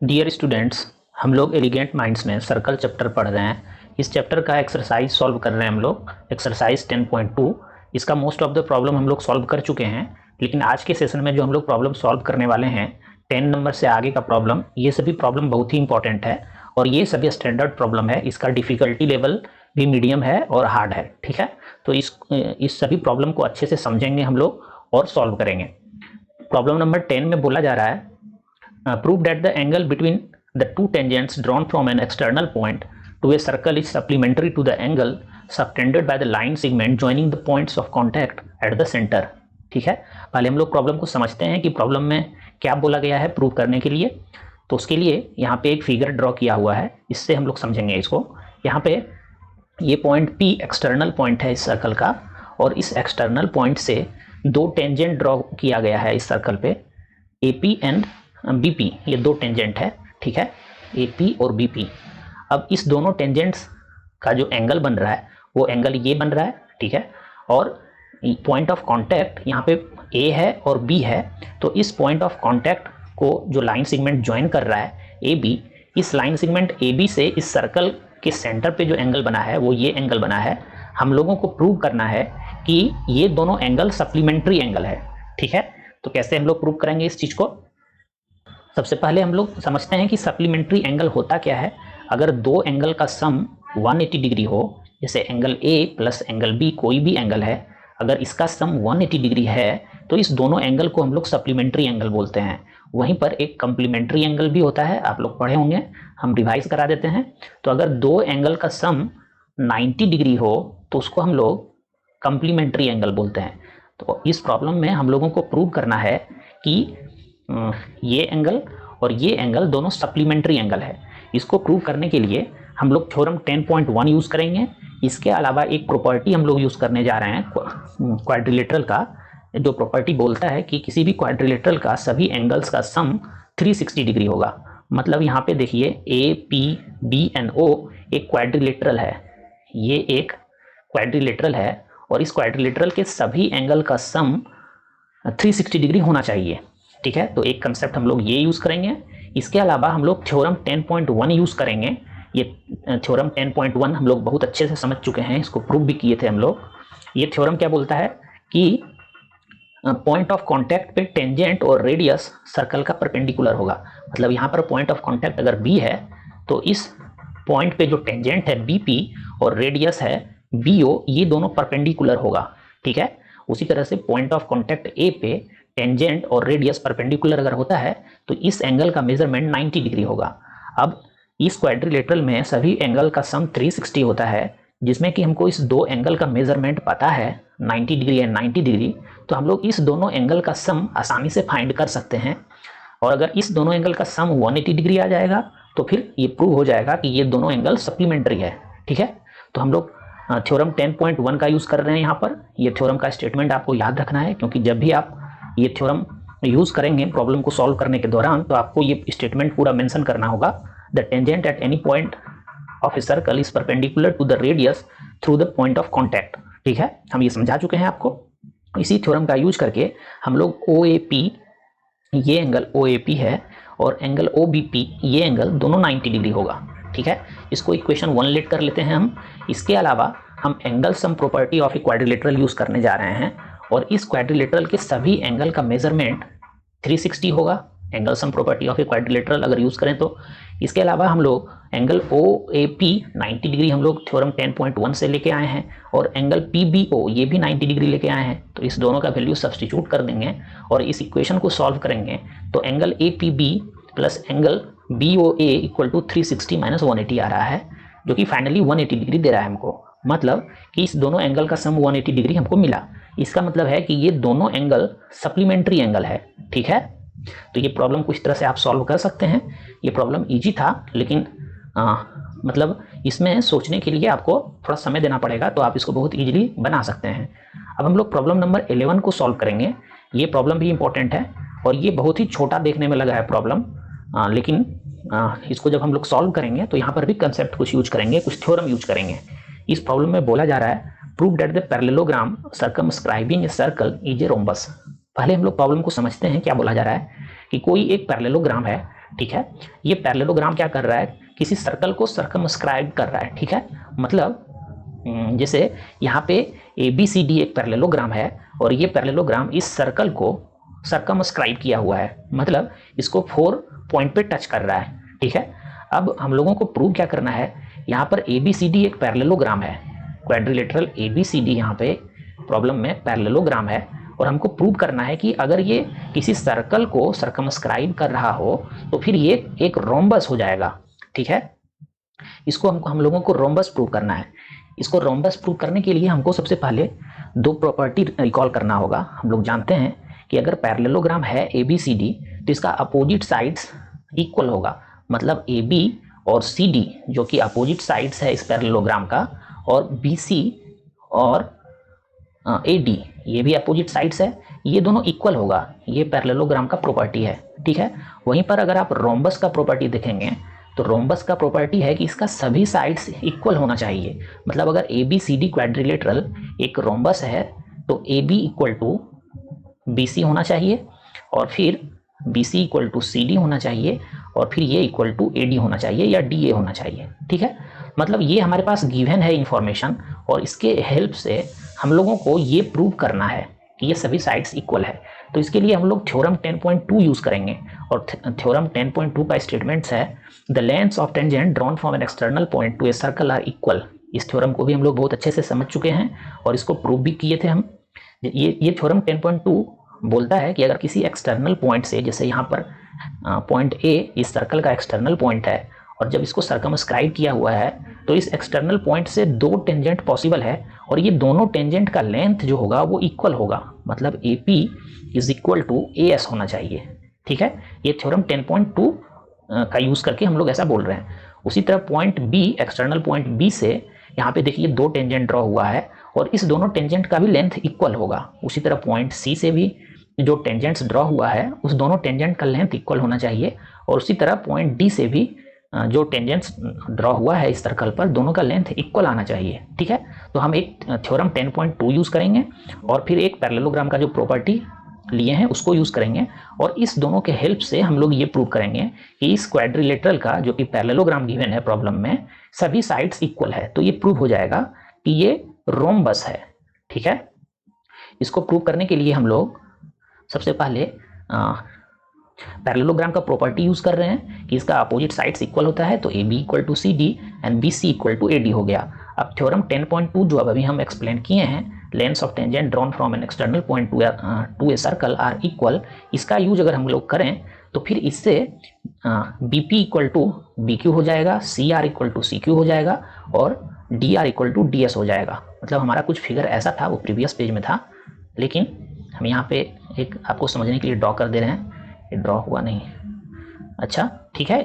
Dear students, हम लोग elegant minds में सर्कल चैप्टर पढ़ रहे हैं। इस चैप्टर का एक्सरसाइज सॉल्व कर रहे हैं हम लोग, एक्सरसाइज 10.2। इसका मोस्ट ऑफ द प्रॉब्लम हम लोग सॉल्व कर चुके हैं, लेकिन आज के सेशन में जो हम लोग प्रॉब्लम सॉल्व करने वाले हैं 10 नंबर से आगे का प्रॉब्लम, ये सभी प्रॉब्लम बहुत ही इंपॉर्टेंट है और ये सभी स्टैंडर्ड प्रॉब्लम है। इसका डिफिकल्टी लेवल भी मीडियम है और हार्ड है, ठीक है। तो इस सभी प्रॉब्लम को अच्छे से समझेंगे हम लोग और सॉल्व करेंगे। प्रॉब्लम नंबर 10 में बोला जा रहा है, prove that the angle between the two tangents drawn from an external point to a circle is supplementary to the angle subtended by the line segment joining the points of contact at the center। ठीक है, पहले हम लोग problem को समझते हैं कि problem में क्या बोला गया है प्रूव करने के लिए। तो उसके लिए यहाँ पे एक फिगर ड्रॉ किया हुआ है, इससे हम लोग समझेंगे इसको। यहाँ पे ये पॉइंट P एक्सटर्नल पॉइंट है इस सर्कल का, और इस एक्सटर्नल पॉइंट से दो टेंजेंट ड्रॉ किया गया है इस सर्कल पे, AP एंड BP। ये दो टेंजेंट है, ठीक है, AP और BP। अब इस दोनों टेंजेंट्स का जो एंगल बन रहा है वो एंगल ये बन रहा है, ठीक है। और पॉइंट ऑफ कांटेक्ट यहाँ पे A है और B है, तो इस पॉइंट ऑफ कांटेक्ट को जो लाइन सेगमेंट ज्वाइन कर रहा है AB, इस लाइन सेगमेंट AB से इस सर्कल के सेंटर पे जो एंगल बना है वो ये एंगल बना है। हम लोगों को प्रूव करना है कि ये दोनों एंगल सप्लीमेंट्री एंगल है, ठीक है। तो कैसे हम लोग प्रूव करेंगे इस चीज को? सबसे पहले हम लोग समझते हैं कि सप्लीमेंट्री एंगल होता क्या है। अगर दो एंगल का सम 180 डिग्री हो, जैसे angle A plus angle B, कोई भी एंगल है, अगर इसका सम 180 डिग्री है तो इस दोनों एंगल को हम लोग सप्लीमेंट्री एंगल बोलते हैं। वहीं पर एक कंप्लीमेंट्री एंगल भी होता है, आप लोग पढ़े होंगे, हम रिवाइज करा देते हैं। तो अगर दो एंगल का सम 90 डिग्री हो तो उसको हम लोग कंप्लीमेंट्री एंगल बोलते हैं। तो इस प्रॉब्लम में हम लोगों को प्रूव करना है कि ये एंगल और ये एंगल दोनों सप्लीमेंट्री एंगल है। इसको प्रूव करने के लिए हम लोग थ्योरम 10.1 यूज करेंगे। इसके अलावा एक प्रॉपर्टी हम लोग यूज करने जा रहे हैं क्वाड्रिलेटरल का, जो प्रॉपर्टी बोलता है कि किसी भी क्वाड्रिलेटरल का सभी एंगल्स का सम 360 डिग्री होगा। मतलब यहाँ पे देखिए APBNO एक क्वाड्रिलेटरल है, ये एक क्वाड्रिलेटरल है और इस क्वाड्रिलेटरल के सभी एंगल का सम 360 डिग्री होना चाहिए, ठीक है। तो एक कंसेप्ट हम लोग ये यूज करेंगे। इसके अलावा हम लोग थ्योरम 10.1 यूज करेंगे। ये थ्योरम 10.1 हम लोग बहुत अच्छे से समझ चुके हैं, इसको प्रूव भी किए थे हम लोग। ये थ्योरम क्या बोलता है कि पॉइंट ऑफ कांटेक्ट पे टेंजेंट और रेडियस सर्कल का परपेंडिकुलर होगा। मतलब यहाँ पर पॉइंट ऑफ कांटेक्ट अगर B है तो इस पॉइंट पे जो टेंजेंट है BP और रेडियस है BO, ये दोनों परपेंडिकुलर होगा, ठीक है। उसी तरह से पॉइंट ऑफ कांटेक्ट A पे टेंजेंट और रेडियस परपेंडिकुलर अगर होता है तो इस एंगल का मेजरमेंट 90 डिग्री होगा। अब इस क्वाड्रिलेटरल में सभी एंगल का सम 360 होता है, जिसमें कि हमको इस दो एंगल का मेजरमेंट पता है 90 डिग्री एंड 90 डिग्री। तो हम लोग इस दोनों एंगल का सम आसानी से फाइंड कर सकते हैं। और अगर इस दोनों एंगल का सम 180 डिग्री आ जाएगा तो फिर ये प्रूव हो जाएगा कि ये दोनों एंगल सप्लीमेंट्री है, ठीक है। तो हम लोग थ्योरम 10.1 का यूज कर रहे हैं यहाँ पर। ये थ्योरम का स्टेटमेंट आपको याद रखना है, क्योंकि जब भी आप ये थ्योरम यूज करेंगे प्रॉब्लम को सॉल्व करने के दौरान तो आपको ये स्टेटमेंट पूरा मेंशन करना होगा। The tangent at any point of a circle is perpendicular to the radius through the point of contact, ठीक है। हम ये समझा चुके हैं आपको। इसी थ्योरम का यूज करके हम लोग OAP, ये एंगल OAP है, और एंगल OBP, ये एंगल दोनों 90 डिग्री होगा, ठीक है। इसको इक्वेशन 1 लेट कर लेते हैं हम। इसके अलावा हम angle sum property of a quadrilateral use करने जा रहे हैं, और इस क्वाड्रिलेटरल के सभी एंगल का मेजरमेंट 360 होगा, angle sum property of a quadrilateral अगर यूज करें तो। इसके अलावा हम लोग एंगल OAP 90 डिग्री हम लोग थ्योरम 10.1 से लेके आए हैं, और एंगल PBO ये भी 90 डिग्री लेके आए हैं। तो इस दोनों का वैल्यू सब्सटीट्यूट कर देंगे और इस इक्वेशन को सॉल्व करेंगे तो angle APB plus angle BOA equal to 360 minus 180 आ रहा है, जो कि फाइनली 180 डिग्री दे रहा है हमको। मतलब कि इस दोनों एंगल का सम 180 डिग्री हमको मिला। इसका मतलब है कि ये दोनों एंगल सप्लीमेंट्री एंगल है, ठीक है। तो ये प्रॉब्लम कुछ तरह से आप सॉल्व कर सकते हैं। ये प्रॉब्लम इजी था, लेकिन मतलब इसमें सोचने के लिए आपको थोड़ा समय देना पड़ेगा, तो आप इसको बहुत इजीली बना सकते हैं। अब हम लोग प्रॉब्लम नंबर 11 को सॉल्व करेंगे। ये प्रॉब्लम भी इंपॉर्टेंट है और ये बहुत ही छोटा देखने में लगा है प्रॉब्लम, लेकिन इसको जब हम लोग सॉल्व करेंगे तो यहाँ पर भी कंसेप्ट कुछ यूज करेंगे, कुछ थ्योरम यूज करेंगे। इस प्रॉब्लम में बोला जा रहा है prove that the parallelogram circumscribing A circle is a rhombus. पहले हम लोग प्रॉब्लम को समझते हैं। क्या बोला जा रहा है कि कोई एक पैरेललोग्राम है ठीक है। ये पैरेललोग्राम क्या कर रहा है, किसी सर्कल को सर्कमस्क्राइब कर रहा है, ठीक है। मतलब जैसे यहाँ पे ABCD एक पैरेललोग्राम है और ये पैरेललोग्राम इस सर्कल को सर्कमस्क्राइब किया हुआ है, मतलब इसको 4 पॉइंट पे टच कर रहा है, ठीक है। अब हम लोगों को प्रूव क्या करना है, यहाँ पर ABCD एक पैरेललोग्राम है, क्वाड्रिलेटरल ABCD यहाँ पे प्रॉब्लम में पैरेललोग्राम है, और हमको प्रूव करना है कि अगर ये किसी सर्कल को सर्कमस्क्राइब कर रहा हो तो फिर ये एक रोम्बस हो जाएगा, ठीक है। इसको हम लोगों को रोम्बस प्रूव करना है। इसको रोम्बस प्रूव करने के लिए हमको सबसे पहले 2 प्रॉपर्टी रिकॉल करना होगा। हम लोग जानते हैं कि अगर पैरेललोग्राम है ABCD तो इसका अपोजिट साइड्स इक्वल होगा, मतलब AB और CD जो कि अपोजिट साइड्स है इस पैरेललोग्राम का, और BC और AD ये भी अपोजिट साइड्स है, ये दोनों इक्वल होगा। ये पैरेललोग्राम का प्रॉपर्टी है, ठीक है। वहीं पर अगर आप रोम्बस का प्रॉपर्टी देखेंगे तो रोम्बस का प्रॉपर्टी है कि इसका सभी साइड्स इक्वल होना चाहिए। मतलब अगर ABCD क्वाड्रिलेटरल एक रोम्बस है तो AB इक्वल टू BC होना चाहिए, और फिर BC इक्वल टू CD होना चाहिए, और फिर ये इक्वल टू AD होना चाहिए या DA होना चाहिए, ठीक है। मतलब ये हमारे पास गिवन है इंफॉर्मेशन, और इसके हेल्प से हम लोगों को ये प्रूव करना है कि ये सभी साइड्स इक्वल है। तो इसके लिए हम लोग थ्योरम 10.2 यूज करेंगे, और थ्योरम 10.2 का स्टेटमेंट्स है the lengths of tangent drawn from an external point to a circle are equal. इस थ्योरम को भी हम लोग बहुत अच्छे से समझ चुके हैं और इसको प्रूव भी किए थे हम। ये थ्योरम 10.2 बोलता है कि अगर किसी एक्सटर्नल पॉइंट से, जैसे यहाँ पर पॉइंट A इस सर्कल का एक्सटर्नल पॉइंट है, और जब इसको सर्कमस्क्राइब किया हुआ है तो इस एक्सटर्नल पॉइंट से 2 टेंजेंट पॉसिबल है, और ये दोनों टेंजेंट का लेंथ जो होगा वो इक्वल होगा, मतलब AP is equal to AS होना चाहिए, ठीक है। ये थ्योरम 10.2 का यूज करके हम लोग ऐसा बोल रहे हैं। उसी तरह point B, external point B से यहाँ पे देखिए 2 टेंजेंट ड्रॉ हुआ है, और इस दोनों टेंजेंट का भी लेंथ इक्वल होगा। उसी तरह पॉइंट C से भी जो टेंजेंट्स ड्रॉ हुआ है उस दोनों टेंजेंट का लेंथ इक्वल होना चाहिए, और उसी तरह पॉइंट D से भी जो टेंजेंट्स ड्रॉ हुआ है इस सर्कल पर, दोनों का लेंथ इक्वल आना चाहिए, ठीक है। तो हम एक थ्योरम 10.2 यूज करेंगे, और फिर एक पैरेललोग्राम का जो प्रॉपर्टी लिए हैं उसको यूज करेंगे, और इस दोनों के हेल्प से हम लोग ये प्रूव करेंगे कि इस क्वाड्रिलेटरल का जो कि पैरेललोग्राम गिवन है प्रॉब्लम में, सभी साइड्स इक्वल है। तो ये प्रूव हो जाएगा कि ये रोम्बस है, ठीक है। इसको प्रूव करने के लिए हम लोग सबसे पहले पैरेललोग्राम का प्रॉपर्टी यूज कर रहे हैं कि इसका अपोजिट साइड्स इक्वल होता है, तो AB equal to CD and BC equal to AD हो गया। अब थ्योरम 10.2 जो अब अभी हम एक्सप्लेन किए हैं, lengths of tangent drawn from an external point to a circle are equal, इसका यूज अगर हम लोग करें तो फिर इससे BP इक्वल टू BQ हो जाएगा, CR इक्वल टू CQ हो जाएगा, और DR इक्वल टू DS हो जाएगा। मतलब हमारा कुछ फिगर ऐसा था, वो प्रीवियस पेज में था, लेकिन हम यहाँ पे एक आपको समझने के लिए ड्रॉ कर दे रहे हैं। ये ड्रॉ हुआ नहीं, अच्छा ठीक है।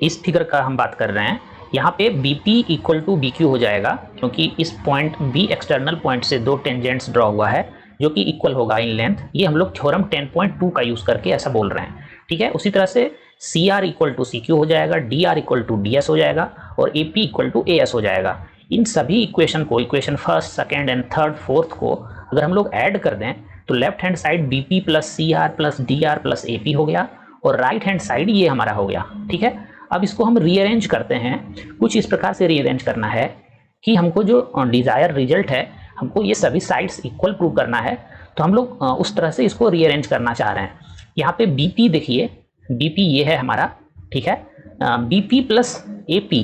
इस फिगर का हम बात कर रहे हैं, यहाँ पे BP इक्वल टू BQ हो जाएगा, क्योंकि इस पॉइंट B एक्सटर्नल पॉइंट से 2 टेंजेंट्स ड्रॉ हुआ है जो कि इक्वल होगा इन लेंथ। ये हम लोग थ्योरम 10.2 का यूज करके ऐसा बोल रहे हैं, ठीक है। उसी तरह से CR इक्वल टू CQ हो जाएगा, DR इक्वल टू DS हो जाएगा, और AP इक्वल टू AS हो जाएगा। इन सभी इक्वेशन को, equation first, second and third, fourth को अगर हम लोग ऐड कर दें तो left hand side BP plus CR plus DR plus AP हो गया, और राइट हैंड साइड ये हमारा हो गया, ठीक है। अब इसको हम रीअरेंज करते हैं, कुछ इस प्रकार से रीअरेंज करना है कि हमको जो डिजायर रिजल्ट है, हमको ये सभी साइड्स इक्वल प्रूव करना है, तो हम लोग उस तरह से इसको रीअरेंज करना चाह रहे हैं। यहाँ पे BP देखिए, BP ये है हमारा, ठीक है। BP plus AP,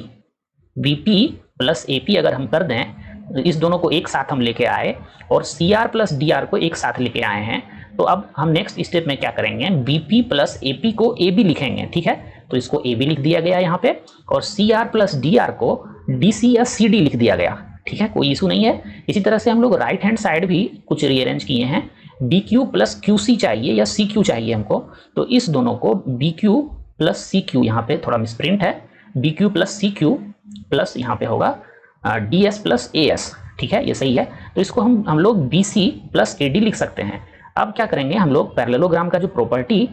BP plus AP अगर हम कर दें, इस दोनों को एक साथ हम लेके आए और CR प्लस DR को एक साथ लेके आए हैं, तो अब हम नेक्स्ट स्टेप में क्या करेंगे, BP प्लस AP को AB लिखेंगे, ठीक है। तो इसको AB लिख दिया गया यहाँ पे, और CR प्लस DR को DC या CD लिख दिया गया, ठीक है, कोई इशू नहीं है। इसी तरह से हम लोग राइट हैंड साइड भी कुछ रीअरेंज किए हैं, BQ प्लस QC चाहिए या CQ चाहिए हमको, तो इस दोनों को BQ प्लस CQ, यहाँ पे थोड़ा मिसप्रिंट है, BQ प्लस CQ प्लस यहाँ पे होगा DS प्लस AS, ठीक है, ये सही है। तो इसको हम लोग BC प्लस AD लिख सकते हैं। अब क्या करेंगे, हम लोग पैरेललोग्राम का जो प्रॉपर्टी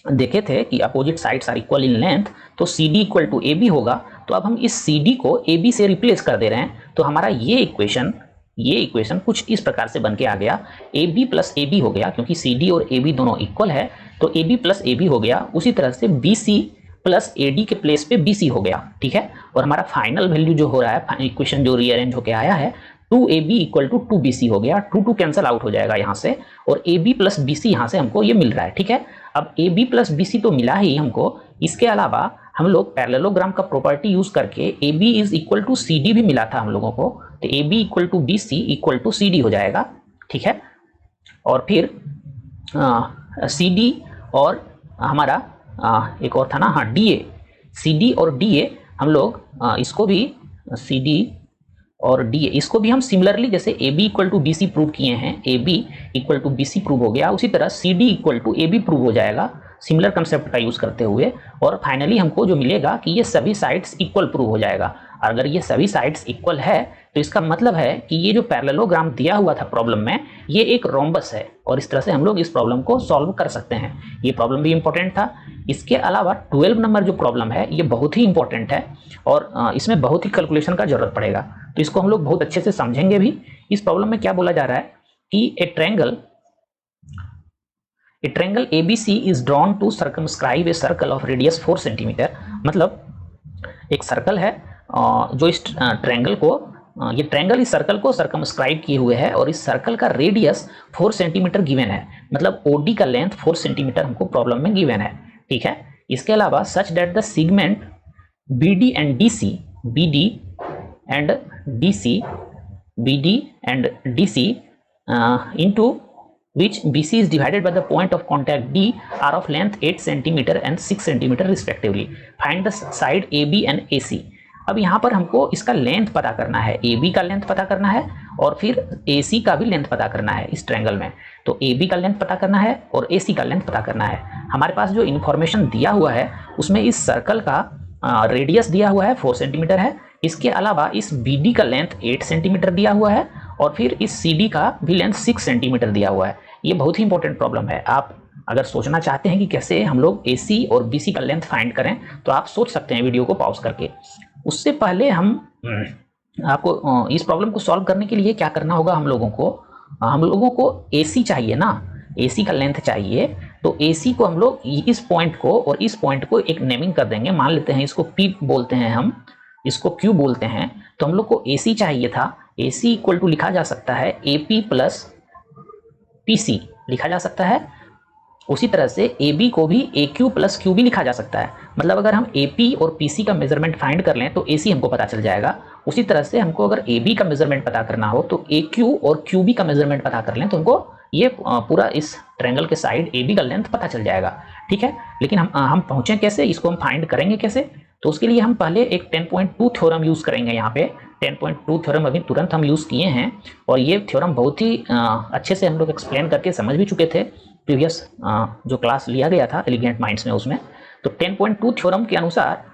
देखे थे कि opposite sides are equal in length, तो CD इक्वल टू AB होगा। तो अब हम इस CD को AB से रिप्लेस कर दे रहे हैं, तो हमारा ये इक्वेशन ये इक्वेशन कुछ इस प्रकार से बन के आ गया, A B plus A B हो गया, क्योंकि सी डी और ए बी दोनों इक्वल है तो A B plus A B हो गया। उसी तरह से B C plus A D के प्लेस पे बी सी हो गया, ठीक है। और हमारा फाइनल वैल्यू जो हो रहा है, इक्वेशन जो रीअरेंज होकर आया है, 2ab इक्वल टू 2bc हो गया। 2 कैंसिल आउट हो जाएगा यहाँ से और ab प्लस bc यहाँ से हमको ये मिल रहा है, ठीक है। अब ab प्लस bc तो मिला ही हमको, इसके अलावा हम लोग पैरेललोग्राम का प्रॉपर्टी यूज करके ab is equal to cd भी मिला था हम लोगों को, तो ab equal to bc equal to cd हो जाएगा, ठीक है। और फिर cd और हमारा एक और था ना, हाँ da, cd और da हम लोग इसको भी cd और डी इसको भी हम सिमिलरली जैसे A B equal to B C prove किए हैं, A B equal to B C prove हो गया, उसी तरह C D equal to A B prove हो जाएगा सिमिलर कंसेप्ट का यूज करते हुए। और फाइनली हमको जो मिलेगा कि ये सभी साइड्स इक्वल प्रूव हो जाएगा। अगर ये सभी साइड्स इक्वल है तो इसका मतलब है कि ये जो पैरेललोग्राम दिया हुआ था प्रॉब्लम में, ये एक रोम्बस है और इस तरह से हम लोग इस प्रॉब्लम को सॉल्व कर सकते हैं। ये प्रॉब्लम भी इंपॉर्टेंट था। इसके अलावा 12 नंबर जो प्रॉब्लम है ये बहुत ही इंपॉर्टेंट है और इसमें बहुत ही कैलकुलेशन का जरूरत पड़ेगा, तो इसको हम लोग बहुत अच्छे से समझेंगे भी। इस प्रॉब्लम में क्या बोला जा रहा है कि a triangle ABC is drawn to circumscribe a circle of radius 4 centimetre. मतलब एक सर्कल है जो इस ट्रायंगल को, ये ट्रायंगल इस सर्कल को सर्कमस्क्राइब किए हुए है और इस सर्कल का रेडियस 4 सेंटीमीटर गिवन है। मतलब OD का लेंथ 4 सेंटीमीटर हमको प्रॉब्लम में गिवन है, ठीक है। इसके अलावा such that the segment BD and DC into which BC is divided by the point of contact D are of length 8 cm and 6 cm respectively. Find the side AB and AC. अब यहाँ पर हमको इसका length पता करना है, AB का length पता करना है और फिर AC का भी लेंथ पता करना है इस ट्रायंगल में। तो AB का लेंथ पता करना है और AC का लेंथ पता करना है। हमारे पास जो इन्फॉर्मेशन दिया हुआ है उसमें इस सर्कल का रेडियस दिया हुआ है 4 सेंटीमीटर है। इसके अलावा इस BD का लेंथ 8 सेंटीमीटर दिया हुआ है और फिर इस CD का भी लेंथ 6 सेंटीमीटर दिया हुआ है। ये बहुत ही इंपॉर्टेंट प्रॉब्लम है। आप अगर सोचना चाहते हैं कि कैसे हम लोग AC और BC का लेंथ फाइंड करें तो आप सोच सकते हैं वीडियो को पॉज करके। उससे पहले हम आपको इस प्रॉब्लम को सॉल्व करने के लिए क्या करना होगा, हम लोगों को AC चाहिए ना, AC का लेंथ चाहिए। तो AC को हम लोग इस पॉइंट को और इस पॉइंट को एक नेमिंग कर देंगे, मान लेते हैं इसको P बोलते हैं, हम इसको Q बोलते हैं। तो हम लोग को AC चाहिए था, AC इक्वल टू लिखा जा सकता है AP प्लस PC लिखा जा सकता है। उसी तरह से AB को भी AQ प्लस QB लिखा जा सकता है। मतलब अगर हम AP और PC का मेजरमेंट फाइंड कर लें तो AC हमको पता चल जाएगा। उसी तरह से हमको अगर AB का मेजरमेंट पता करना हो तो AQ और QB का मेजरमेंट पता कर लें तो हमको ये पूरा इस ट्रायंगल के साइड AB का लेंथ पता चल जाएगा, ठीक है। लेकिन हम पहुंचे कैसे, इसको हम फाइंड करेंगे कैसे, तो उसके लिए हम पहले एक 10.2 थ्योरम यूज करेंगे। यहाँ पे 10.2 थ्योरम अभी तुरंत हम यूज किए हैं और ये थ्योरम बहुत ही अच्छे से हम लोग एक्सप्लेन करके समझ भी चुके थे प्रीवियस जो क्लास लिया गया था एलिगेंट माइंड्स में उसमें। तो 10.2 थ्योरम के अनुसार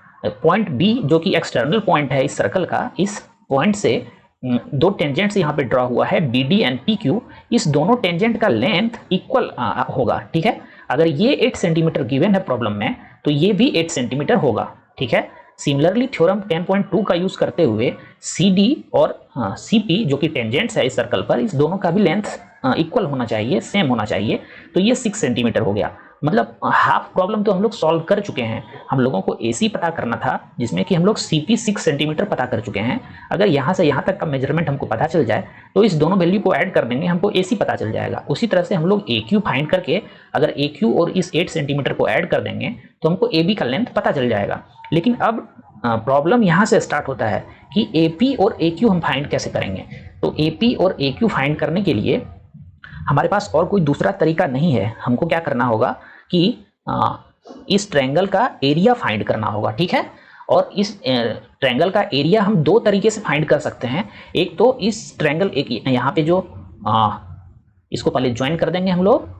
पॉइंट B जो कि एक्सटर्नल पॉइंट है इस सर्कल का, इस पॉइंट से दो टेंजेंट्स यहाँ पे ड्रॉ हुआ है BD एंड PQ। इस दोनों टेंजेंट का लेंथ इक्वल होगा, ठीक है। अगर ये 8 सेंटीमीटर गिवन है प्रॉब्लम में तो ये भी 8 सेंटीमीटर होगा, ठीक है। सिमिलरली थ्योरम 10.2 का यूज करते हुए CD और CP जो कि टेंजेंट्स है इस सर्कल पर, इस दोनों का भी लेंथ इक्वल होना चाहिए, सेम होना चाहिए। तो ये 6 सेंटीमीटर हो गया। मतलब हाफ प्रॉब्लम तो हम लोग सॉल्व कर चुके हैं। हम लोगों को AC पता करना था जिसमें कि हम लोग CP 6 सेंटीमीटर पता कर चुके हैं। अगर यहाँ से यहाँ तक का मेजरमेंट हमको पता चल जाए तो इस दोनों वैल्यू को ऐड कर देंगे, हमको AC पता चल जाएगा। उसी तरह से हम लोग AQ फाइंड करके अगर AQ और इस 8 सेंटीमीटर को ऐड कर देंगे तो हमको AB का लेंथ पता चल जाएगा। लेकिन अब प्रॉब्लम यहाँ से स्टार्ट होता है कि AP और AQ हम फाइंड कैसे करेंगे। तो AP और AQ फाइंड करने के लिए हमारे पास और कोई दूसरा तरीका नहीं है। हमको क्या करना होगा कि इस ट्रायंगल का एरिया फाइंड करना होगा, ठीक है। और इस ट्रायंगल का एरिया हम दो तरीके से फाइंड कर सकते हैं। एक तो इस ट्रायंगल, एक यहाँ पे जो इसको पहले ज्वाइन कर देंगे हम लोग।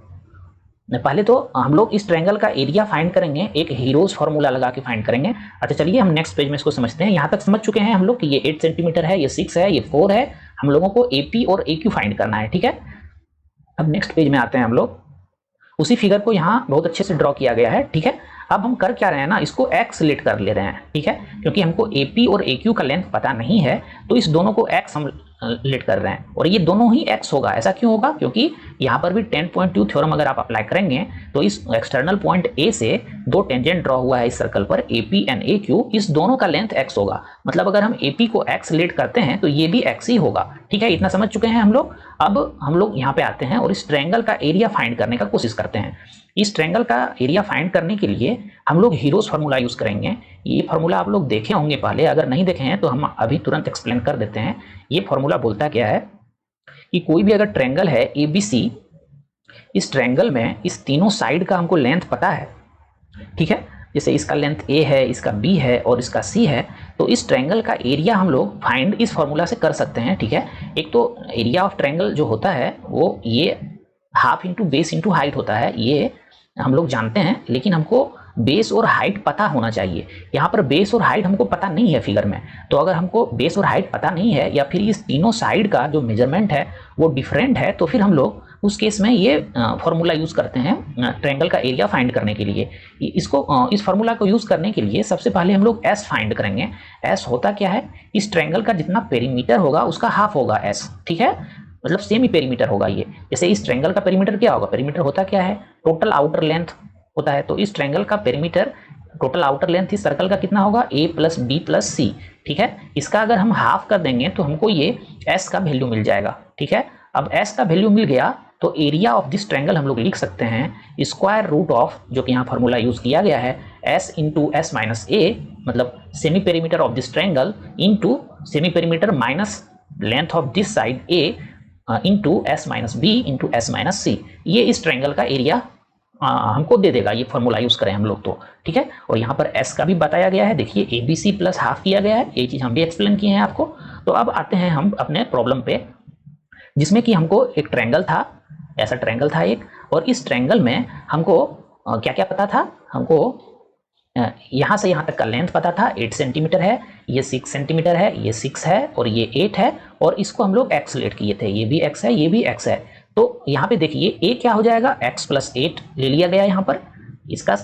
पहले तो हम लोग इस ट्रायंगल का एरिया फाइंड करेंगे, एक हीरोज फार्मूला लगा के फाइंड करेंगे। अच्छा चलिए हम नेक्स्ट पेज में इसको समझते हैं। यहाँ तक समझ चुके हैं हम लोग कि ये 8 सेंटीमीटर है, ये 6 है, ये 4 है। हम लोगों को AP और AQ फाइंड करना है, ठीक है। अब नेक्स्ट पेज में आते हैं हम लोग। उसी फिगर को यहाँ बहुत अच्छे से ड्रॉ किया गया है, ठीक है। अब हम कर क्या रहे हैं ना, इसको x लेट कर ले रहे हैं, ठीक है, क्योंकि हमको AP और AQ का लेंथ पता नहीं है, तो इस दोनों को x हम लेट कर रहे हैं और ये दोनों ही x होगा। ऐसा क्यों होगा? क्योंकि यहाँ पर भी 10.2 थ्योरम अगर आप अप्लाई करेंगे तो इस एक्सटर्नल पॉइंट A से दो टेंजेंट ड्रॉ हुआ है इस सर्कल पर, AP एंड AQ, इस दोनों का लेंथ x होगा। मतलब अगर हम AP को x लेट करते हैं तो ये भी x ही होगा, ठीक है। इतना समझ चुके हैं हम लोग। अब हम लोग यहाँ पे आते हैं और इस ट्रायंगल का एरिया फाइंड करने का कोशिश करते हैं। इस ट्रायंगल का एरिया फाइंड करने के लिए हम लोग हीरोज फार्मूला यूज करेंगे। ये फार्मूला आप लोग देखे होंगे पहले, अगर नहीं देखे हैं तो हम अभी तुरंत एक्सप्लेन कर देते हैं। ये फार्मूला बोलता क्या है कि कोई भी अगर ट्रायंगल है ABC, इस ट्रायंगल में इस तीनों साइड का हमको लेंथ पता है, ठीक है। जैसे इसका लेंथ A है, इसका B है और इसका C है, तो इस ट्रायंगल का एरिया हम लोग फाइंड इस फार्मूला से कर सकते हैं, ठीक है। एक तो एरिया ऑफ ट्रायंगल जो होता है वो ये half into base into height होता है, ये हम लोग जानते हैं, लेकिन हमको बेस और हाइट पता होना चाहिए। यहाँ पर बेस और हाइट हमको पता नहीं है फिगर में, तो अगर हमको बेस और हाइट पता नहीं है या फिर इस तीनों साइड का जो मेजरमेंट है वो डिफरेंट है, तो फिर हम लोग उस केस में ये फार्मूला यूज़ करते हैं ट्रायंगल का एरिया फाइंड करने के लिए। इस फार्मूला को यूज़ करने के लिए सबसे पहले हम लोग S फाइंड करेंगे। S होता क्या है, इस ट्रायंगल का जितना पेरीमीटर होगा उसका हाफ होगा S, ठीक है, मतलब सेमी पेरीमीटर होगा ये। जैसे इस ट्रायंगल का पेरीमीटर क्या होगा, पेरीमीटर होता क्या है, टोटल आउटर लेंथ होता है। तो इस ट्रायंगल का पेरीमीटर, टोटल आउटर लेंथ इस सर्कल का कितना होगा, A plus B plus C, ठीक है। इसका अगर हम हाफ कर देंगे तो हमको ये S का वैल्यू मिल जाएगा, ठीक है। अब S का वैल्यू मिल गया तो एरिया ऑफ दिस ट्रायंगल हम लोग लिख सकते हैं स्क्वायर रूट ऑफ, जो कि यहाँ फार्मूला यूज किया गया है, S into S minus A, मतलब semi perimeter of this triangle into semi perimeter minus length of this side A into S minus B into S minus C। ये इस triangle का एरिया हमको दे देगा, ये फॉर्मूला यूज करें हम लोग तो, ठीक है। और यहाँ पर S का भी बताया गया है, देखिए ABC प्लस हाफ किया गया है, ये चीज हम भी एक्सप्लेन किए हैं आपको। तो अब आते हैं हम अपने प्रॉब्लम पे, जिसमें कि हमको एक ट्रायंगल था, ऐसा ट्रायंगल था एक, और इस ट्रायंगल में हमको क्या क्या पता था, हमको यहाँ से यहाँ तक का लेंथ पता था 8 सेंटीमीटर है, ये 6 सेंटीमीटर है, ये 6 है और ये 8 है, और इसको हम लोग x लेट किए थे, ये भी x है, ये भी x है। तो यहाँ पे देखिए a क्या हो जाएगा, x प्लस 8 ले लिया गया यहाँ पर, इसका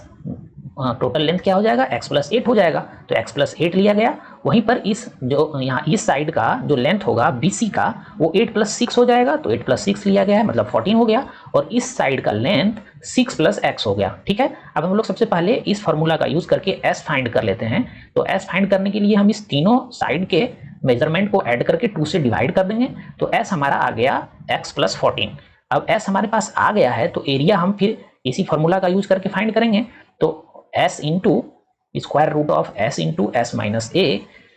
टोटल लेंथ क्या हो जाएगा, x प्लस 8 हो जाएगा, तो x प्लस 8 लिया गया। वहीं पर इस जो यहाँ इस साइड का जो लेंथ होगा BC का, वो 8 प्लस 6 हो जाएगा, तो 8 प्लस 6 लिया गया है, मतलब 14 हो गया, और इस साइड का लेंथ 6 प्लस x हो गया, ठीक है। अब हम लोग सबसे पहले इस फार्मूला का यूज करके S फाइंड कर लेते हैं। तो S फाइंड करने के लिए हम इस तीनों साइड के मेजरमेंट को ऐड करके 2 से डिवाइड कर देंगे, तो S हमारा आ गया x प्लस 14। अब S हमारे पास आ गया है तो एरिया हम फिर इसी फार्मूला का यूज करके फाइंड करेंगे। तो S into square root of S into S minus A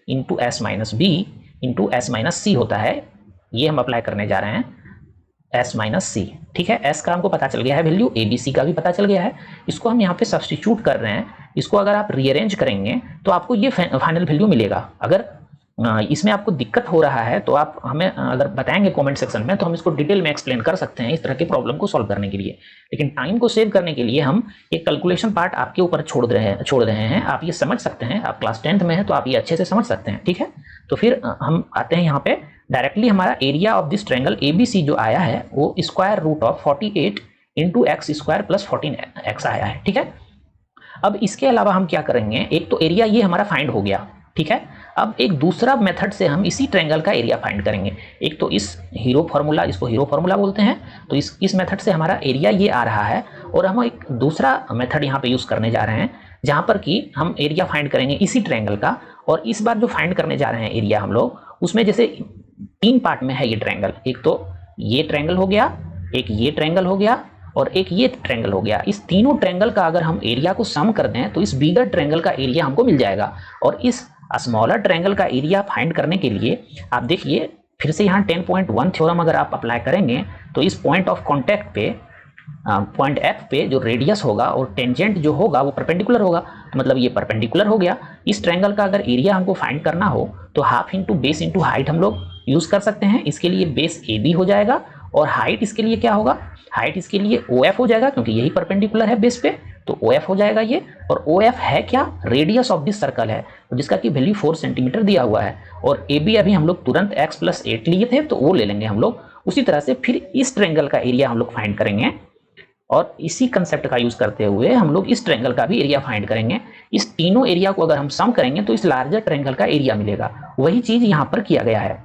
into S minus B into S minus C होता है, ये हम अप्लाई करने जा रहे हैं S माइनस C, ठीक है। S का हमको पता चल गया है वैल्यू, ABC का भी पता चल गया है, इसको हम यहाँ पे सब्स्टिट्यूट कर रहे हैं। इसको अगर आप रीअरेंज करेंगे तो आपको ये फाइनल वैल्यू मिलेगा। अगर इसमें आपको दिक्कत हो रहा है तो आप हमें अगर बताएंगे कमेंट सेक्शन में, तो हम इसको डिटेल में एक्सप्लेन कर सकते हैं इस तरह के प्रॉब्लम को सॉल्व करने के लिए। लेकिन टाइम को सेव करने के लिए हम एक कैलकुलेशन पार्ट आपके ऊपर छोड़ रहे हैं, आप ये समझ सकते हैं, आप क्लास 10th में हैं तो आप ये अच्छे से समझ सकते हैं, ठीक है। तो फिर हम आते हैं यहाँ पे डायरेक्टली, हमारा area of this triangle ABC जो आया है वो square root of 48 into x square plus 14x आया है, ठीक है। अब इसके अलावा हम क्या करेंगे, एक तो एरिया ये हमारा फाइंड हो गया, ठीक है। अब एक दूसरा मेथड से हम इसी ट्रायंगल का एरिया फाइंड करेंगे। एक तो इस हीरो फार्मूला, इसको हीरो फार्मूला बोलते हैं, तो इस मेथड से हमारा एरिया ये आ रहा है, और हम एक दूसरा मेथड यहाँ पे यूज करने जा रहे हैं जहाँ पर कि हम एरिया फाइंड करेंगे इसी ट्रायंगल का। और इस बार जो फाइंड करने जा रहे हैं एरिया हम लोग, उसमें जैसे 3 पार्ट में है ये ट्रायंगल, एक तो ये ट्रायंगल हो गया, एक ये ट्रायंगल हो गया और एक ये ट्रायंगल हो गया। इस तीनों ट्रायंगल का अगर हम एरिया को सम कर दें तो इस बिगर ट्रायंगल का एरिया हमको मिल जाएगा। और इस स्मॉलर ट्रायंगल का एरिया फाइंड करने के लिए आप देखिए फिर से यहाँ 10.1 थ्योरम अगर आप अप्लाई करेंगे तो इस पॉइंट ऑफ कॉन्टैक्ट पे, पॉइंट F पे जो रेडियस होगा और टेंजेंट जो होगा वो परपेंडिकुलर होगा, तो मतलब ये परपेंडिकुलर हो गया। इस ट्रायंगल का अगर एरिया हमको फाइंड करना हो तो half into base into height हम लोग यूज कर सकते हैं। इसके लिए बेस AB हो जाएगा और हाइट इसके लिए क्या होगा, हाइट इसके लिए OF हो जाएगा, क्योंकि यही परपेंडिकुलर है बेस पे, तो OF हो जाएगा ये। और OF है क्या, रेडियस ऑफ दिस सर्कल है, जिसका कि वैल्यू 4 सेंटीमीटर दिया हुआ है। और AB अभी हम लोग तुरंत x प्लस 8 लिए थे तो वो ले लेंगे हम लोग। उसी तरह से फिर इस ट्रायंगल का एरिया हम लोग फाइंड करेंगे और इसी कंसेप्ट का यूज करते हुए हम लोग इस ट्रायंगल का भी एरिया फाइंड करेंगे। इस तीनों एरिया को अगर हम सम करेंगे तो इस लार्जर ट्रायंगल का एरिया मिलेगा। वही चीज यहां पर किया गया है,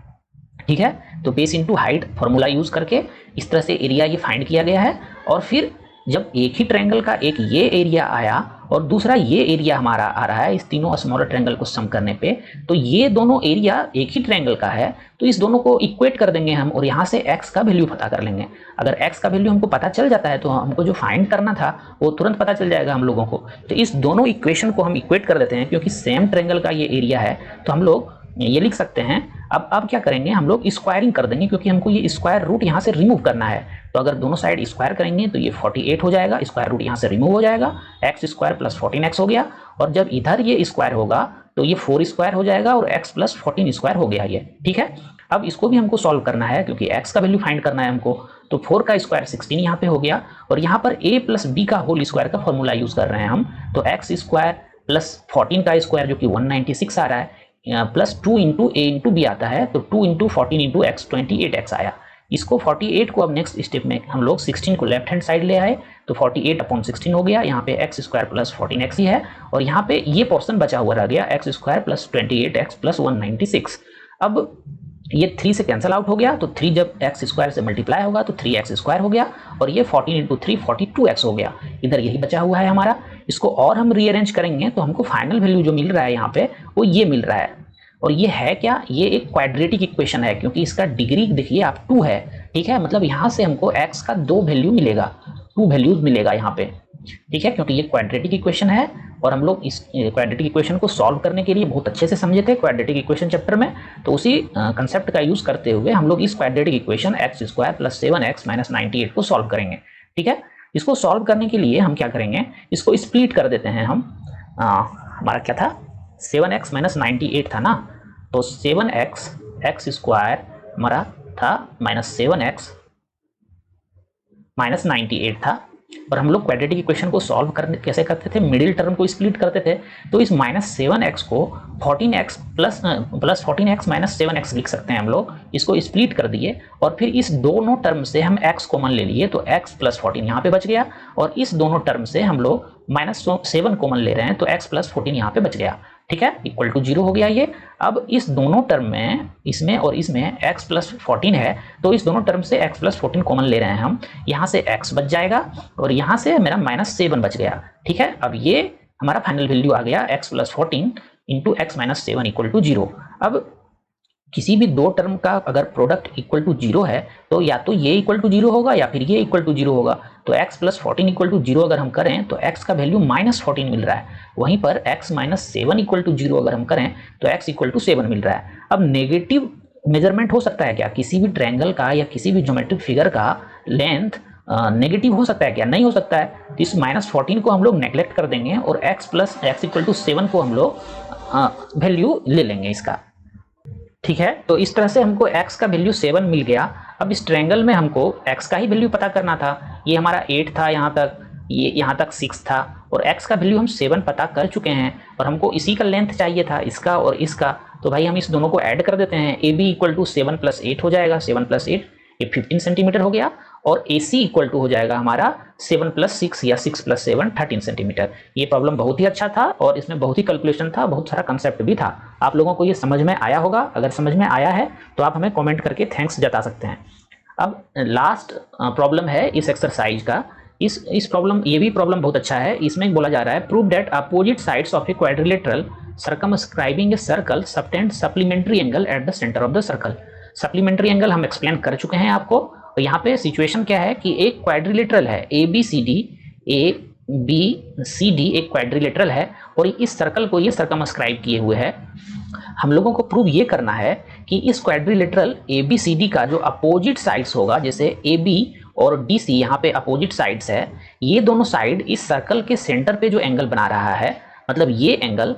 ठीक है। तो base into height formula use करके इस तरह से एरिया ये फाइंड किया गया है। और फिर जब एक ही ट्रायंगल का एक ये एरिया आया और दूसरा ये एरिया हमारा आ रहा है इस तीनों स्मॉलर ट्रायंगल को सम करने पे, तो ये दोनों एरिया एक ही ट्रायंगल का है, तो इस दोनों को इक्वेट कर देंगे हम और यहाँ से x का वैल्यू पता कर लेंगे। अगर x का वैल्यू हमको पता चल जाता है तो हमको जो फाइंड करना था वो तुरंत पता चल जाएगा हम लोगों को। तो इस दोनों इक्वेशन को हम इक्वेट कर देते हैं, क्योंकि सेम ट्रायंगल का ये एरिया है तो हम लोग ये लिख सकते हैं। अब क्या करेंगे, हम लोग स्क्वायरिंग कर देंगे, क्योंकि हमको ये स्क्वायर रूट यहाँ से रिमूव करना है। तो अगर दोनों साइड स्क्वायर करेंगे तो ये 48 हो जाएगा, स्क्वायर रूट यहाँ से रिमूव हो जाएगा, एक्स स्क्वायर प्लस 14x हो गया। और जब इधर ये स्क्वायर होगा तो ये 4 स्क्वायर हो जाएगा और x प्लस 14 स्क्वायर हो गया ये, ठीक है। अब इसको भी हमको सॉल्व करना है, क्योंकि x का वैल्यू फाइंड करना है हमको। तो 4 का स्क्वायर 16 यहाँ पे हो गया, और यहाँ पर a प्लस b का होल स्क्वायर का फॉर्मूला यूज कर रहे हैं हम। तो एक्स स्क्वायर प्लस 14 का स्क्वायर जो कि 196 आ रहा है, प्लस 2 इंटू ए इंटू बी आता है, तो 2 इंटू 14 इंटू एक्स 28x आया। इसको 48 को अब नेक्स्ट स्टेप में हम लोग 16 को लेफ्ट हैंड साइड ले आए, तो 48 अपॉन 16 हो गया। यहाँ पे एक्स स्क्वायर प्लस 14x ही है, और यहाँ पे ये पोर्शन बचा हुआ रह गया x square plus 28x plus 196। अब ये 3 से कैंसिल आउट हो गया, तो 3 जब एक्स स्क्वायर से मल्टीप्लाई होगा तो 3x स्क्वायर हो गया, और ये 14 इंटू 3 42x हो गया। इधर यही बचा हुआ है हमारा। इसको और हम रीअरेंज करेंगे तो हमको फाइनल वैल्यू जो मिल रहा है यहाँ पे वो ये मिल रहा है। और ये है क्या, ये एक क्वाड्रेटिक इक्वेशन है, क्योंकि इसका डिग्री देखिए आप 2 है, ठीक है। मतलब यहाँ से हमको x का 2 वैल्यू मिलेगा, 2 वैल्यूज मिलेगा यहाँ पे, ठीक है, क्योंकि ये क्वाड्रेटिक इक्वेशन है। और हम लोग इस क्वाड्रेटिक इक्वेशन को सॉल्व करने के लिए बहुत अच्छे से समझे थे क्वाड्रेटिक इक्वेशन चैप्टर में। तो उसी कंसेप्ट का यूज करते हुए हम लोग इस quadratic equation x square plus 7x minus 98 को सॉल्व करेंगे, ठीक है। इसको सॉल्व करने के लिए हम क्या करेंगे, इसको स्प्लिट कर देते हैं हम। हमारा क्या था, 7x माइनस 98 था ना, तो 7x एक्स स्क्वायर हमारा था माइनस 7x माइनस 98 था। और हम लोग क्वाड्रेटिक इक्वेशन को सॉल्व करने कैसे करते थे, मिडिल टर्म को स्प्लिट करते थे। तो इस माइनस 7x को 14x plus 14x minus 7x लिख सकते हैं हम लोग। इसको स्प्लिट कर दिए और फिर इस दोनों टर्म से हम x कॉमन ले लिए, तो x प्लस 14 यहाँ पे बच गया, और इस दोनों टर्म से हम लोग माइनस 7 कॉमन ले रहे हैं, तो x प्लस 14 यहाँ पे बच गया, ठीक है, इक्वल टू 0 हो गया ये। अब इस दोनों टर्म में, इसमें और इसमें x प्लस 14 है, तो इस दोनों टर्म से x प्लस 14 कॉमन ले रहे हैं हम। यहाँ से x बच जाएगा और यहाँ से मेरा माइनस 7 बच गया, ठीक है। अब ये हमारा फाइनल वैल्यू आ गया x plus 14 into x minus 7 equal to 0। अब किसी भी दो टर्म का अगर प्रोडक्ट इक्वल टू 0 है तो या तो ये इक्वल टू 0 होगा या फिर ये इक्वल टू 0 होगा। तो x प्लस 14 इक्वल टू 0 अगर हम करें तो x का वैल्यू माइनस 14 मिल रहा है, वहीं पर x माइनस 7 इक्वल टू 0 अगर हम करें तो x इक्वल टू 7 मिल रहा है। अब नेगेटिव मेजरमेंट हो सकता है क्या, किसी भी ट्रायंगल का या किसी भी ज्योमेट्रिक फिगर का लेंथ नेगेटिव हो सकता है क्या, नहीं हो सकता है। तो इस माइनस 14 को हम लोग नेग्लेक्ट कर देंगे और x plus x equal to 7 को हम लोग वैल्यू ले लेंगे इसका, ठीक है। तो इस तरह से हमको x का वैल्यू 7 मिल गया। अब इस ट्रायंगल में हमको x का ही वैल्यू पता करना था। ये हमारा 8 था यहाँ तक, ये यहाँ तक 6 था, और x का वैल्यू हम 7 पता कर चुके हैं, और हमको इसी का लेंथ चाहिए था, इसका और इसका। तो भाई हम इस दोनों को ऐड कर देते हैं। A B equal to 7 plus 8 हो जाएगा, 7 प्लस 8 ये 15 सेंटीमीटर हो गया, और ए सी इक्वल टू हो जाएगा हमारा 7 प्लस 6 या 6 प्लस 7 13 सेंटीमीटर। ये प्रॉब्लम बहुत ही अच्छा था और इसमें बहुत ही कैलकुलेशन था, बहुत सारा कंसेप्ट भी था। आप लोगों को ये समझ में आया होगा। अगर समझ में आया है तो आप हमें कमेंट करके थैंक्स जता सकते हैं। अब लास्ट प्रॉब्लम है इस एक्सरसाइज का। इस प्रॉब्लम, ये भी प्रॉब्लम बहुत अच्छा है। इसमें बोला जा रहा है prove that opposite sides of a quadrilateral circumscribing a circle subtend supplementary angle at the centre of the circle. Supplementary angle हम एक्सप्लेन कर चुके हैं आपको। और यहाँ पे सिचुएशन क्या है कि एक क्वाड्रिलेटरल है, ए बी सी डी एक क्वाड्रिलेटरल है, और इस सर्कल को ये सर्कमस्क्राइब किए हुए है। हम लोगों को प्रूव ये करना है कि इस quadrilateral A B C D का जो अपोजिट साइड्स होगा, जैसे ए बी और डी सी यहाँ पे अपोजिट साइड्स है, ये दोनों साइड इस सर्कल के सेंटर पे जो एंगल बना रहा है, मतलब ये एंगल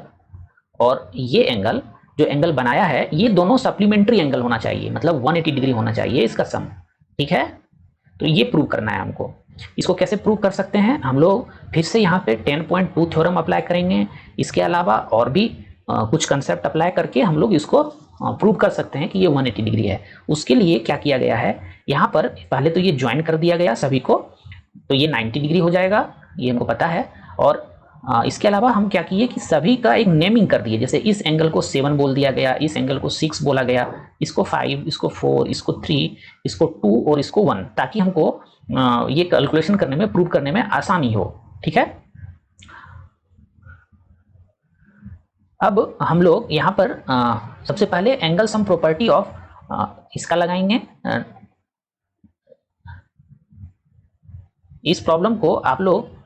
और ये एंगल जो एंगल बनाया है, ये दोनों सप्लीमेंट्री एंगल होना चाहिए, मतलब 180 डिग्री होना चाहिए इसका सम, ठीक है। तो ये प्रूव करना है हमको। इसको कैसे प्रूव कर सकते हैं, हम लोग फिर से यहाँ पे 10.2 थ्योरम अप्लाई करेंगे। इसके अलावा और भी कुछ कंसेप्ट अप्लाई करके हम लोग इसको प्रूव कर सकते हैं कि ये 180 डिग्री है। उसके लिए क्या किया गया है, यहाँ पर पहले तो ये ज्वाइन कर दिया गया सभी को, तो ये 90 डिग्री हो जाएगा, ये हमको पता है। और इसके अलावा हम क्या किए कि सभी का एक नेमिंग कर दिए, जैसे इस एंगल को 7 बोल दिया गया, इस एंगल को 6 बोला गया, इसको 5, इसको 4, इसको 3, इसको 2 और इसको 1, ताकि हमको ये कैलकुलेशन करने में, प्रूव करने में आसानी हो। ठीक है, अब हम लोग यहाँ पर सबसे पहले एंगल सम प्रॉपर्टी ऑफ इसका लगाएंगे। इस प्रॉब्लम को आप लोग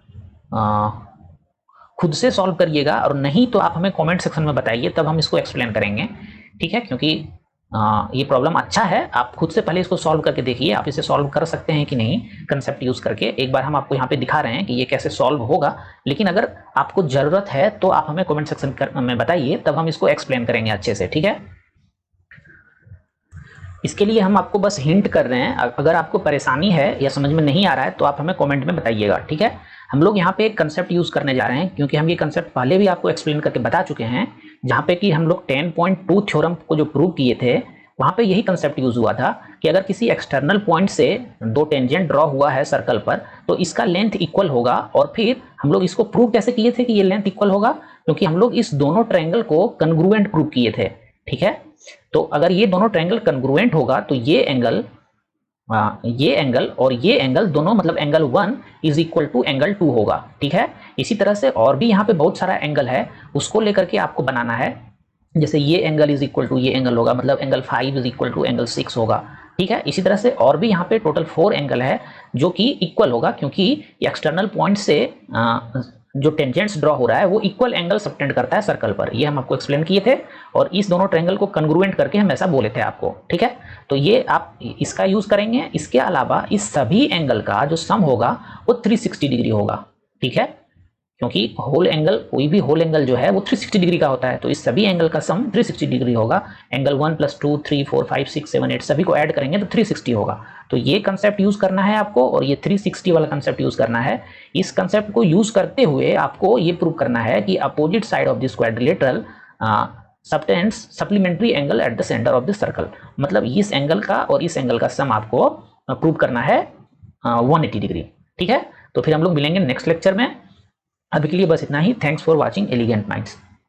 खुद से सॉल्व करिएगा, और नहीं तो आप हमें कमेंट सेक्शन में बताइए, तब हम इसको एक्सप्लेन करेंगे। ठीक है, क्योंकि ये प्रॉब्लम अच्छा है, आप खुद से पहले इसको सॉल्व करके देखिए, आप इसे सॉल्व कर सकते हैं कि नहीं कंसेप्ट यूज करके। एक बार हम आपको यहाँ पे दिखा रहे हैं कि ये कैसे सॉल्व होगा, लेकिन अगर आपको जरूरत है तो आप हमें कमेंट सेक्शन में बताइए, तब हम इसको एक्सप्लेन करेंगे अच्छे से। ठीक है, इसके लिए हम आपको बस हिंट कर रहे हैं, अगर आपको परेशानी है या समझ में नहीं आ रहा है तो आप हमें कमेंट में बताइएगा। ठीक है, हम लोग यहाँ पे एक कंसेप्ट यूज करने जा रहे हैं, क्योंकि हम ये कंसेप्ट पहले भी आपको एक्सप्लेन करके बता चुके हैं, जहाँ पे कि हम लोग 10.2 थ्योरम को जो प्रूव किए थे, वहाँ पे यही कंसेप्ट यूज हुआ था कि अगर किसी एक्सटर्नल पॉइंट से दो टेंजेंट ड्रॉ हुआ है सर्कल पर, तो इसका लेंथ इक्वल होगा। और फिर हम लोग इसको प्रूव कैसे किए थे कि ये लेंथ इक्वल होगा, क्योंकि हम लोग इस दोनों ट्रायंगल को कन्ग्रुएंट प्रूव किए थे। ठीक है, तो अगर ये दोनों ट्रायंगल कन्ग्रुएंट होगा तो ये एंगल और ये एंगल दोनों, मतलब angle 1 is equal to angle 2 होगा। ठीक है, इसी तरह से और भी यहाँ पे बहुत सारा एंगल है, उसको लेकर के आपको बनाना है। जैसे ये एंगल इज इक्वल टू ये एंगल होगा, मतलब angle 5 is equal to angle 6 होगा। ठीक है, इसी तरह से और भी यहाँ पे टोटल 4 एंगल है जो कि इक्वल होगा, क्योंकि एक्सटर्नल पॉइंट से जो टेंजेंट्स ड्रॉ हो रहा है वो इक्वल एंगल सबटेंड करता है सर्कल पर। ये हम आपको एक्सप्लेन किए थे, और इस दोनों ट्रायंगल को कन्ग्रुएंट करके हम ऐसा बोले थे आपको। ठीक है, तो ये आप इसका यूज करेंगे। इसके अलावा इस सभी एंगल का जो सम होगा वो 360 डिग्री होगा। ठीक है, क्योंकि होल एंगल, कोई भी होल एंगल जो है वो 360 डिग्री का होता है, तो इस सभी एंगल का सम 360 डिग्री होगा। एंगल 1 + 2 3 4 5 6 7 8 सभी को ऐड करेंगे तो 360 होगा। तो ये कंसेप्ट यूज करना है आपको, और ये 360 वाला कंसेप्ट यूज करना है। इस कंसेप्ट को यूज करते हुए आपको ये प्रूव करना है कि opposite side of this quadrilateral subtends supplementary angle at the centre of the circle, मतलब इस एंगल का और इस एंगल का सम आपको प्रूव करना है 180 डिग्री। ठीक है, तो फिर हम लोग मिलेंगे नेक्स्ट लेक्चर में। अभी के लिए बस इतना ही। Thanks for watching Elegant minds.